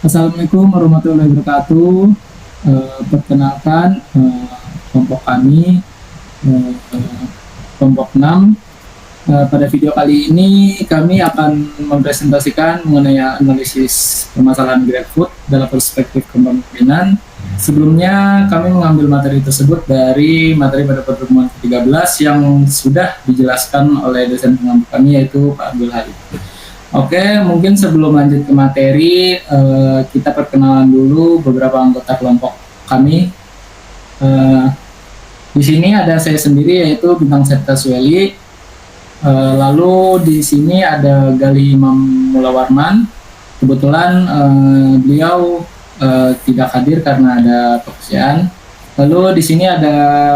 Assalamualaikum warahmatullahi wabarakatuh. Perkenalkan, kelompok kami, eh, kelompok 6. Pada video kali ini kami akan mempresentasikan mengenai analisis permasalahan GrabFood dalam perspektif kepemimpinan. Sebelumnya kami mengambil materi tersebut dari materi pada pertemuan ke-13 yang sudah dijelaskan oleh dosen pengampu kami, yaitu Pak Abdul Halim. Oke, mungkin sebelum lanjut ke materi, kita perkenalan dulu beberapa anggota kelompok kami. Di sini ada saya sendiri, yaitu Bintang Septa Sueli. Lalu di sini ada Gali Imam Mulawarman. Kebetulan beliau tidak hadir karena ada pekerjaan. Lalu di sini ada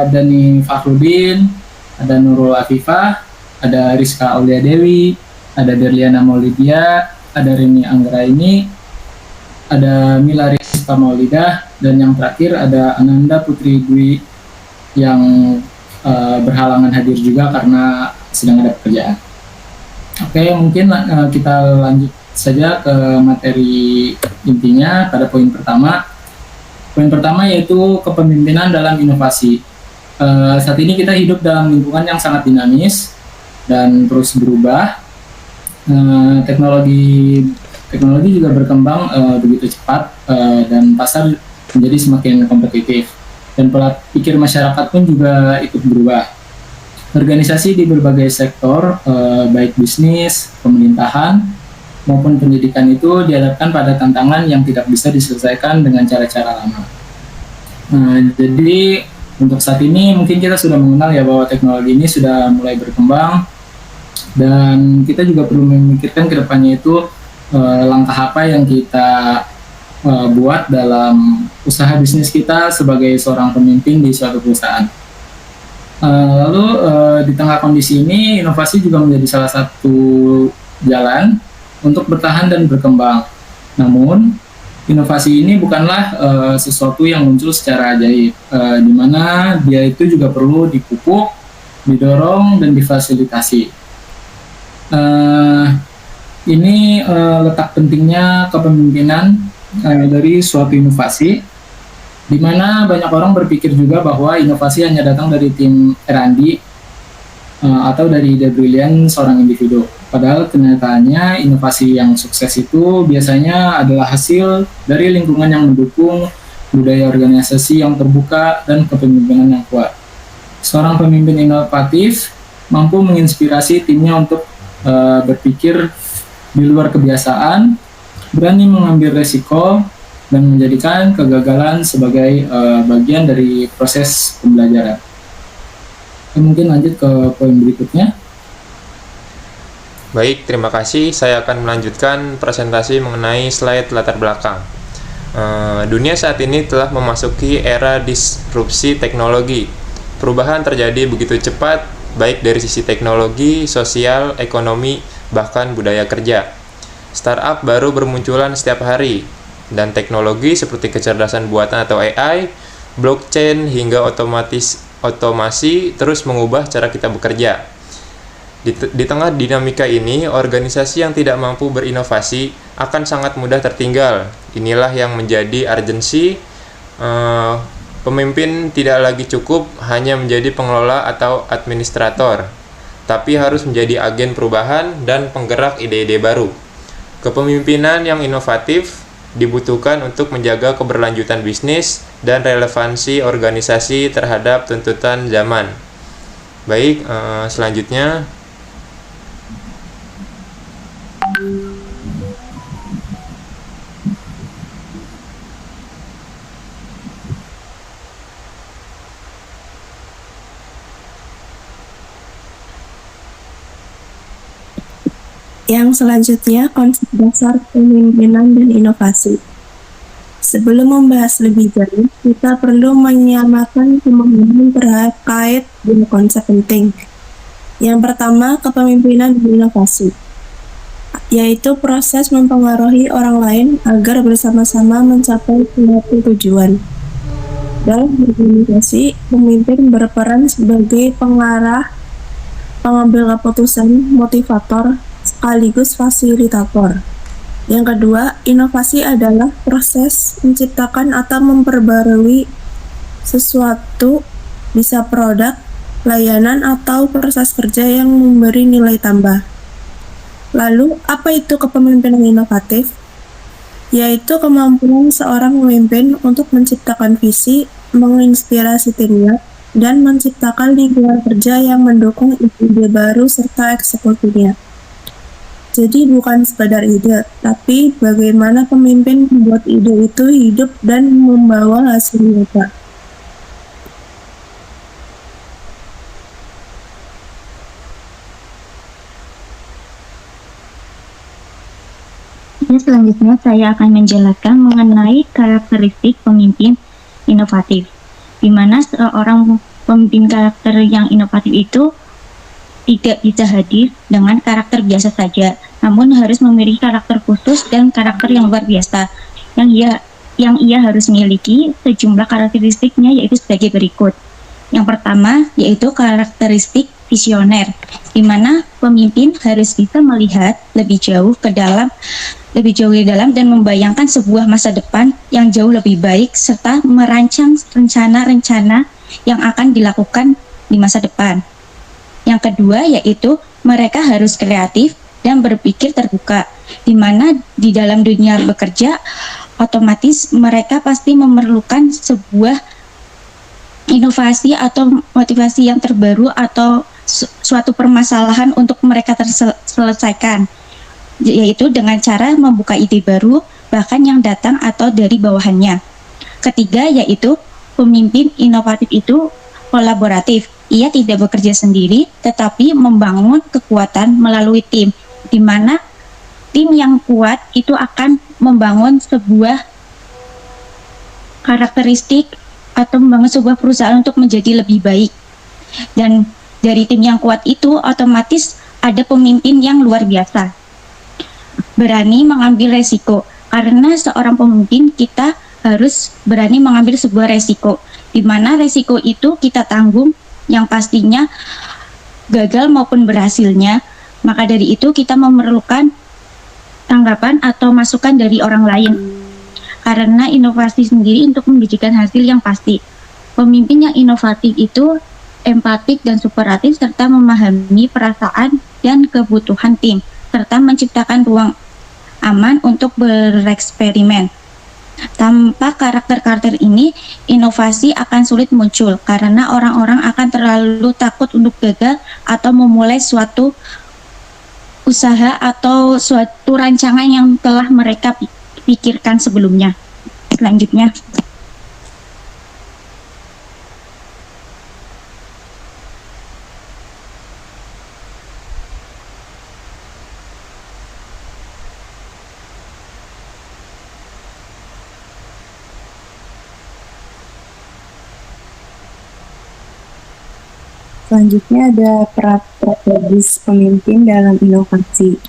Dani Fakhrudin, ada Nurul Afifah, ada Rizka Aulia Dewi, ada Berliana Maulidia, ada Rini Anggraini, ada Mila Rizka Maulidah, dan yang terakhir ada Ananda Putri Dwi yang berhalangan hadir juga karena sedang ada pekerjaan. Oke, mungkin kita lanjut saja ke materi intinya pada poin pertama. Poin pertama yaitu kepemimpinan dalam inovasi. Saat ini kita hidup dalam lingkungan yang sangat dinamis dan terus berubah. Teknologi juga berkembang begitu cepat dan pasar menjadi semakin kompetitif, dan pola pikir masyarakat pun juga ikut berubah. Organisasi di berbagai sektor, baik bisnis, pemerintahan, maupun pendidikan itu dihadapkan pada tantangan yang tidak bisa diselesaikan dengan cara-cara lama. Jadi untuk saat ini mungkin kita sudah mengenal ya bahwa teknologi ini sudah mulai berkembang, dan kita juga perlu memikirkan ke depannya itu langkah apa yang kita buat dalam usaha bisnis kita sebagai seorang pemimpin di suatu perusahaan. Lalu di tengah kondisi ini, inovasi juga menjadi salah satu jalan untuk bertahan dan berkembang. Namun, inovasi ini bukanlah sesuatu yang muncul secara ajaib, di mana dia itu juga perlu dipupuk, didorong, dan difasilitasi. Ini letak pentingnya kepemimpinan dari suatu inovasi, di mana banyak orang berpikir juga bahwa inovasi hanya datang dari tim R&D atau dari ide brilian seorang individu. Padahal kenyataannya inovasi yang sukses itu biasanya adalah hasil dari lingkungan yang mendukung, budaya organisasi yang terbuka, dan kepemimpinan yang kuat. Seorang pemimpin inovatif mampu menginspirasi timnya untuk berpikir di luar kebiasaan, berani mengambil resiko, dan menjadikan kegagalan sebagai bagian dari proses pembelajaran. Mungkin lanjut ke poin berikutnya. Baik, terima kasih. Saya akan melanjutkan presentasi mengenai slide latar belakang. Dunia saat ini telah memasuki era disrupsi teknologi. Perubahan terjadi begitu cepat, baik dari sisi teknologi, sosial, ekonomi, bahkan budaya kerja. Startup baru bermunculan setiap hari, dan teknologi seperti kecerdasan buatan atau AI, blockchain, hingga otomasi terus mengubah cara kita bekerja. Di tengah dinamika ini, organisasi yang tidak mampu berinovasi akan sangat mudah tertinggal. Inilah yang menjadi urgensi. Pemimpin tidak lagi cukup hanya menjadi pengelola atau administrator, tapi harus menjadi agen perubahan dan penggerak ide-ide baru. Kepemimpinan yang inovatif dibutuhkan untuk menjaga keberlanjutan bisnis dan relevansi organisasi terhadap tuntutan zaman. Baik, selanjutnya. Yang selanjutnya, konsep dasar kepemimpinan dan inovasi. Sebelum membahas lebih jauh, kita perlu menyamakan pemahaman terkait dua konsep penting. Yang pertama, kepemimpinan dan inovasi, yaitu proses mempengaruhi orang lain agar bersama-sama mencapai suatu tujuan. Dalam berorganisasi, pemimpin berperan sebagai pengarah, pengambil keputusan, motivator, sekaligus fasilitator. Yang kedua, inovasi adalah proses menciptakan atau memperbarui sesuatu, bisa produk, layanan, atau proses kerja yang memberi nilai tambah. Lalu, apa itu kepemimpinan inovatif? Yaitu kemampuan seorang pemimpin untuk menciptakan visi, menginspirasi timnya, dan menciptakan lingkungan kerja yang mendukung ide baru serta eksekusinya. Jadi bukan sekadar ide, tapi bagaimana pemimpin membuat ide itu hidup dan membawa hasil nyata. Selanjutnya saya akan menjelaskan mengenai karakteristik pemimpin inovatif, di mana seorang pemimpin karakter yang inovatif itu tidak bisa hadir dengan karakter biasa saja, namun harus memiliki karakter khusus dan karakter yang luar biasa yang ia harus miliki. Sejumlah karakteristiknya yaitu sebagai berikut. Yang pertama yaitu karakteristik visioner, di mana pemimpin harus bisa melihat lebih jauh di dalam dan membayangkan sebuah masa depan yang jauh lebih baik serta merancang rencana-rencana yang akan dilakukan di masa depan. Yang kedua yaitu mereka harus kreatif dan berpikir terbuka, di mana di dalam dunia bekerja otomatis mereka pasti memerlukan sebuah inovasi atau motivasi yang terbaru atau suatu permasalahan untuk mereka terselesaikan, yaitu dengan cara membuka ide baru bahkan yang datang atau dari bawahannya. Ketiga yaitu pemimpin inovatif itu kolaboratif. Ia tidak bekerja sendiri tetapi membangun kekuatan melalui tim, di mana tim yang kuat itu akan membangun sebuah karakteristik atau membangun sebuah perusahaan untuk menjadi lebih baik. Dan dari tim yang kuat itu otomatis ada pemimpin yang luar biasa, berani mengambil resiko, karena seorang pemimpin kita harus berani mengambil sebuah resiko, di mana resiko itu kita tanggung yang pastinya gagal maupun berhasilnya. Maka dari itu kita memerlukan tanggapan atau masukan dari orang lain, karena inovasi sendiri untuk menjadikan hasil yang pasti. Pemimpin yang inovatif itu empatik dan superatif serta memahami perasaan dan kebutuhan tim, serta menciptakan ruang aman untuk bereksperimen. Tanpa karakter-karakter ini, inovasi akan sulit muncul karena orang-orang akan terlalu takut untuk gagal atau memulai suatu usaha atau suatu rancangan yang telah mereka pikirkan sebelumnya. Selanjutnya, Selanjutnya ada peran strategis pemimpin dalam inovasi.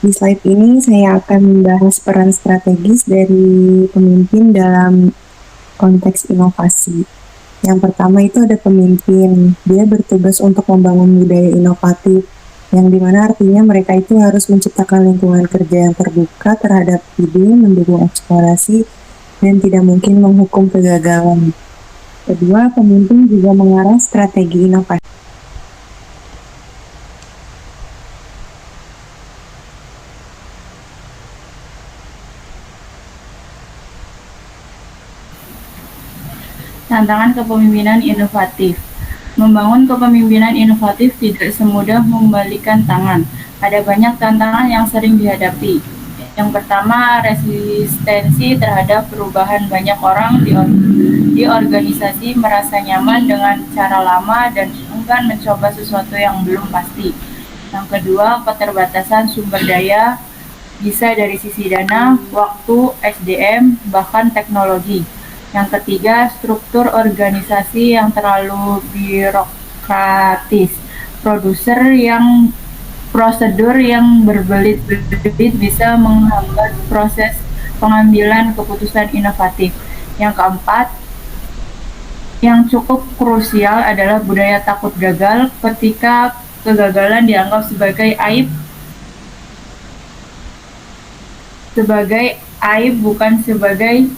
Di slide ini saya akan membahas peran strategis dari pemimpin dalam konteks inovasi. Yang pertama itu ada pemimpin. Dia bertugas untuk membangun budaya inovatif, yang dimana artinya mereka itu harus menciptakan lingkungan kerja yang terbuka terhadap ide, mendukung eksplorasi, dan tidak mungkin menghukum kegagalan. Kedua, pemimpin juga mengarah strategi inovasi. Tantangan kepemimpinan inovatif. Membangun kepemimpinan inovatif tidak semudah membalikan tangan. Ada banyak tantangan yang sering dihadapi. Yang pertama, resistensi terhadap perubahan. Banyak orang di organisasi merasa nyaman dengan cara lama dan enggan mencoba sesuatu yang belum pasti. Yang kedua, keterbatasan sumber daya, bisa dari sisi dana, waktu, SDM, bahkan teknologi. Yang ketiga, struktur organisasi yang terlalu birokratis. Prosedur yang berbelit-belit bisa menghambat proses pengambilan keputusan inovatif. Yang keempat, yang cukup krusial adalah budaya takut gagal. Ketika kegagalan dianggap sebagai aib, sebagai aib bukan sebagai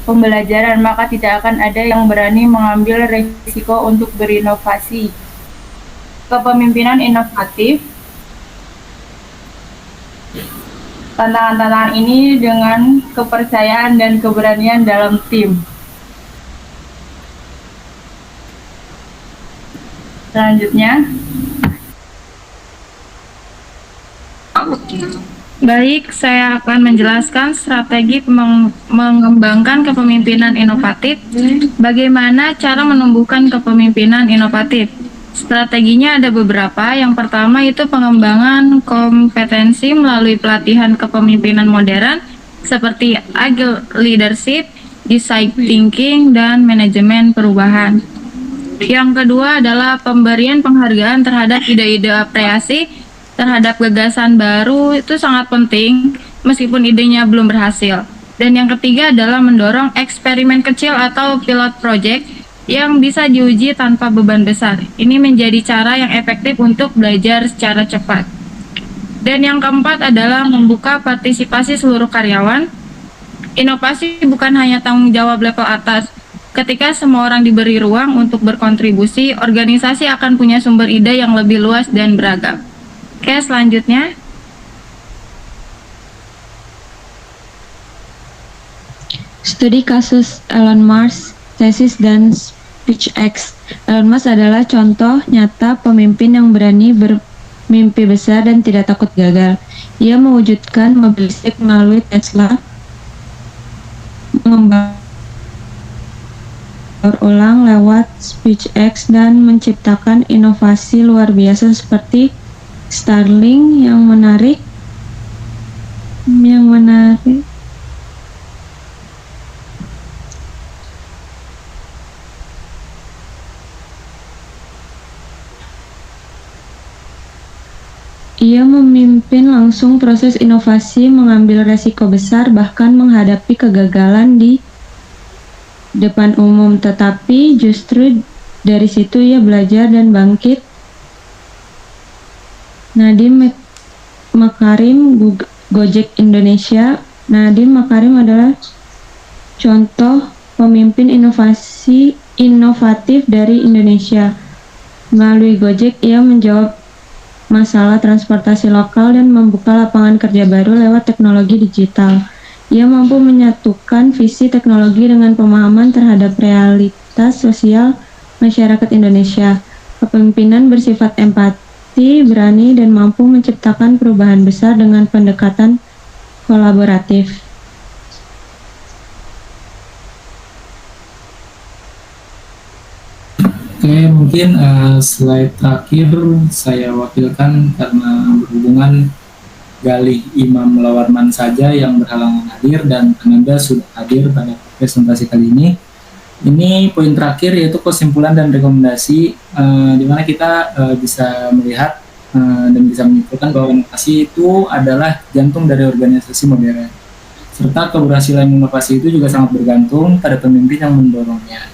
pembelajaran, maka tidak akan ada yang berani mengambil risiko untuk berinovasi. Kepemimpinan inovatif. Tantangan-tantangan ini dengan kepercayaan dan keberanian dalam tim. Selanjutnya, baik, saya akan menjelaskan strategi mengembangkan kepemimpinan inovatif. Bagaimana cara menumbuhkan kepemimpinan inovatif? Strateginya ada beberapa. Yang pertama itu pengembangan kompetensi melalui pelatihan kepemimpinan modern seperti agile leadership, design thinking, dan manajemen perubahan. Yang kedua adalah pemberian penghargaan terhadap ide-ide apresiasi terhadap gagasan baru, itu sangat penting meskipun idenya belum berhasil. Dan yang ketiga adalah mendorong eksperimen kecil atau pilot project yang bisa diuji tanpa beban besar. Ini menjadi cara yang efektif untuk belajar secara cepat. Dan yang keempat adalah membuka partisipasi seluruh karyawan. Inovasi bukan hanya tanggung jawab level atas. Ketika semua orang diberi ruang untuk berkontribusi, organisasi akan punya sumber ide yang lebih luas dan beragam. Oke, selanjutnya. Studi kasus Elon Musk, tesis dan SpaceX. Elon Musk adalah contoh nyata pemimpin yang berani bermimpi besar dan tidak takut gagal. Ia mewujudkan mobil listrik melalui Tesla, mengembangkan ulang lewat SpaceX, dan menciptakan inovasi luar biasa seperti Starlink yang menarik. Ia memimpin langsung proses inovasi, mengambil resiko besar, bahkan menghadapi kegagalan di depan umum. Tetapi justru dari situ ia belajar dan bangkit. Nadiem Makarim, Gojek Indonesia. Nadiem Makarim adalah contoh pemimpin inovatif dari Indonesia. Melalui Gojek, ia menjawab masalah transportasi lokal dan membuka lapangan kerja baru lewat teknologi digital. Ia mampu menyatukan visi teknologi dengan pemahaman terhadap realitas sosial masyarakat Indonesia. Kepemimpinan bersifat empati, berani, dan mampu menciptakan perubahan besar dengan pendekatan kolaboratif. Oke, mungkin slide terakhir saya wakilkan karena berhubungan Galih Imam Mulawarman saja yang berhalangan hadir dan Ananda sudah hadir pada presentasi kali ini. Ini poin terakhir yaitu kesimpulan dan rekomendasi di mana kita bisa melihat dan bisa menyimpulkan bahwa inovasi itu adalah jantung dari organisasi modern. Serta keberhasilan inovasi itu juga sangat bergantung pada pemimpin yang mendorongnya.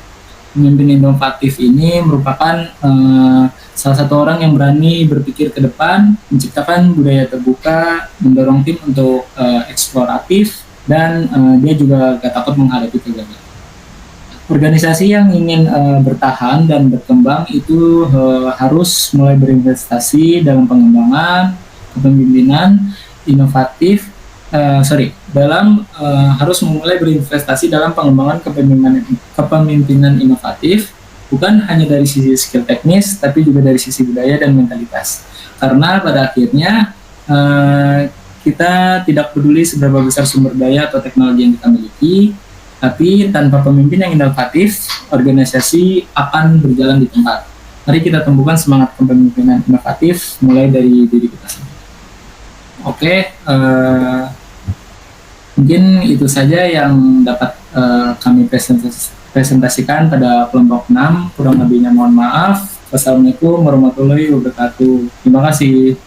Pemimpin inovatif ini merupakan salah satu orang yang berani berpikir ke depan, menciptakan budaya terbuka, mendorong tim untuk eksploratif, dan dia juga gak takut menghadapi kegagalan. Organisasi yang ingin bertahan dan berkembang itu harus mulai berinvestasi dalam pengembangan kepemimpinan inovatif. Harus memulai berinvestasi dalam pengembangan kepemimpinan inovatif, bukan hanya dari sisi skill teknis, tapi juga dari sisi budaya dan mentalitas. Karena pada akhirnya kita tidak peduli seberapa besar sumber daya atau teknologi yang kita miliki, tapi tanpa pemimpin yang inovatif, organisasi akan berjalan di tempat. Mari kita tumbuhkan semangat kepemimpinan inovatif mulai dari diri kita sendiri. Oke, mungkin itu saja yang dapat kami presentasikan pada kelompok 6. Kurang lebihnya mohon maaf. Wassalamualaikum warahmatullahi wabarakatuh. Terima kasih.